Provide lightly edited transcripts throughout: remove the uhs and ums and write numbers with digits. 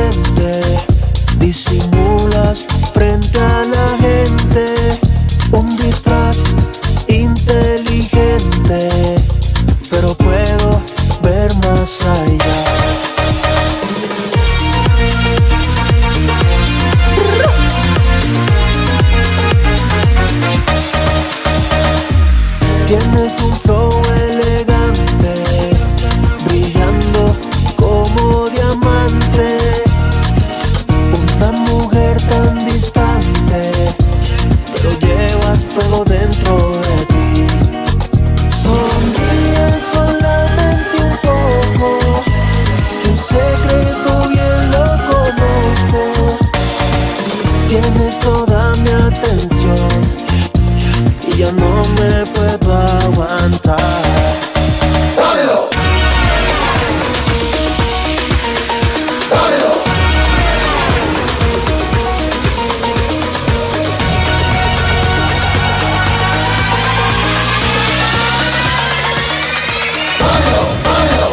diferente. Disimulas frente a la gente, un disfraz inteligente, pero puedo ver más allá. Tienes un flow elegante, brillando como diamante. Una mujer tan distante, pero llevas fuego dentro de ti. Sonríe solamente un poco, tu secreto bien lo conozco. Tienes toda mi atención y ya no me puedo aguantar. ¡Dámelo! ¡Dámelo! ¡Dámelo! ¡Dámelo!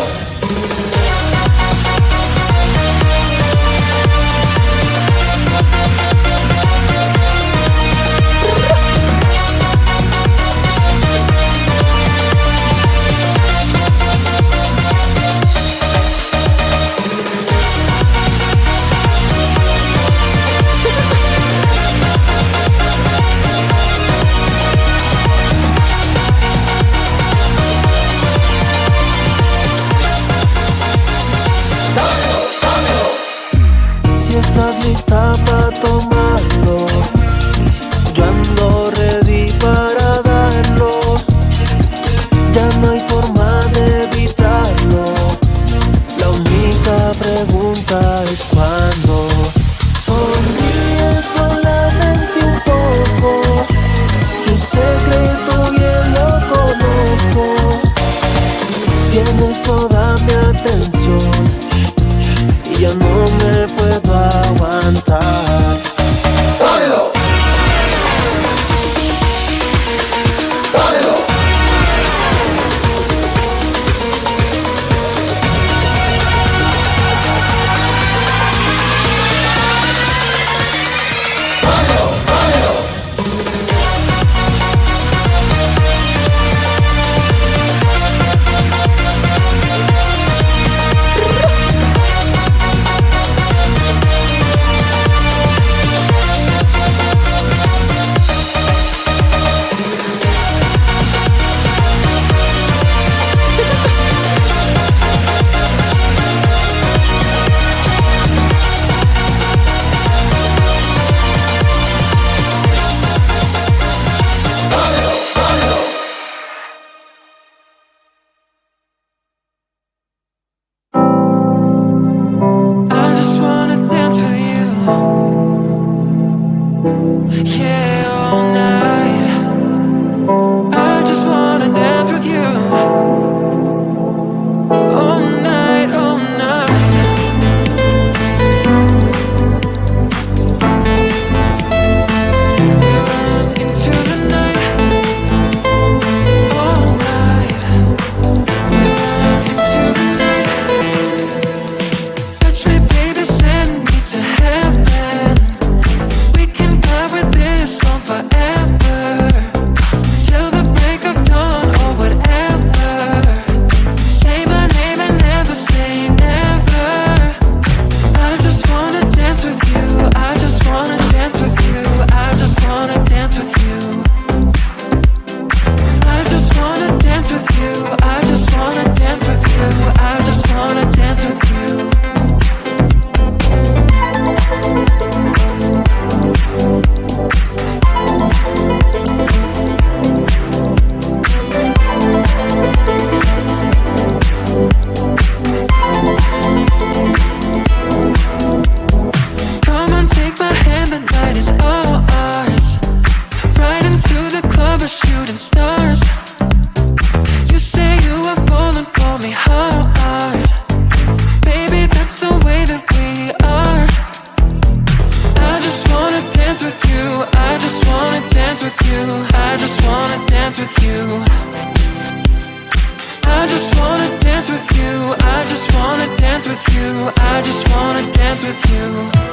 Si estás lista para tomarlo, yo ando ready para darlo. Ya no hay forma de evitarlo. La única pregunta es cuándo. Sonríe solamente un poco, tu secreto bien lo conozco. Tienes toda mi atención y ya no me puedo aguantar. ¡Dámelo! ¡Dámelo! ¡Dámelo! ¡Dámelo! I just wanna dance with you, yeah, all night. I just wanna dance with you, all night, all night. We run into the night, all night. We run into the night. Touch me, baby, send me to heaven. We can fly with this with you. I just wanna dance with you.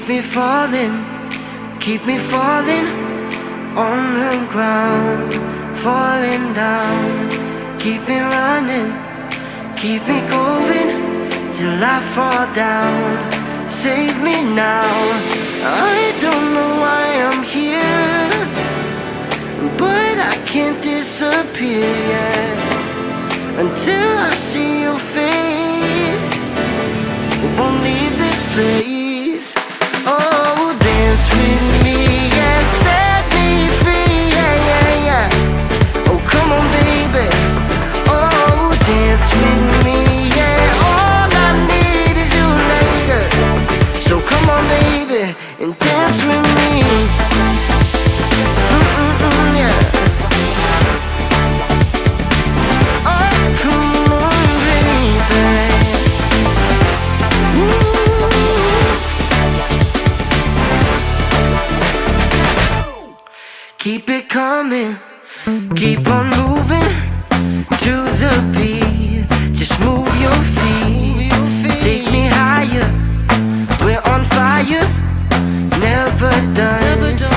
me falling, keep me falling on the ground, falling down. Keep me running, keep me going till I fall down. Save me now, I don't know why I'm here, but I can't disappear yet until I see your face. Won't leave this place. Oh, dance with me, yeah, set me free, yeah, yeah, yeah. Oh, come on, baby. Oh, dance with me, yeah. All I need is you later. So come on, baby, and dance with me. Yeah. Oh, come on, baby. Keep it coming, keep on moving to the beat. Just move your feet, take me higher. We're on fire, never done.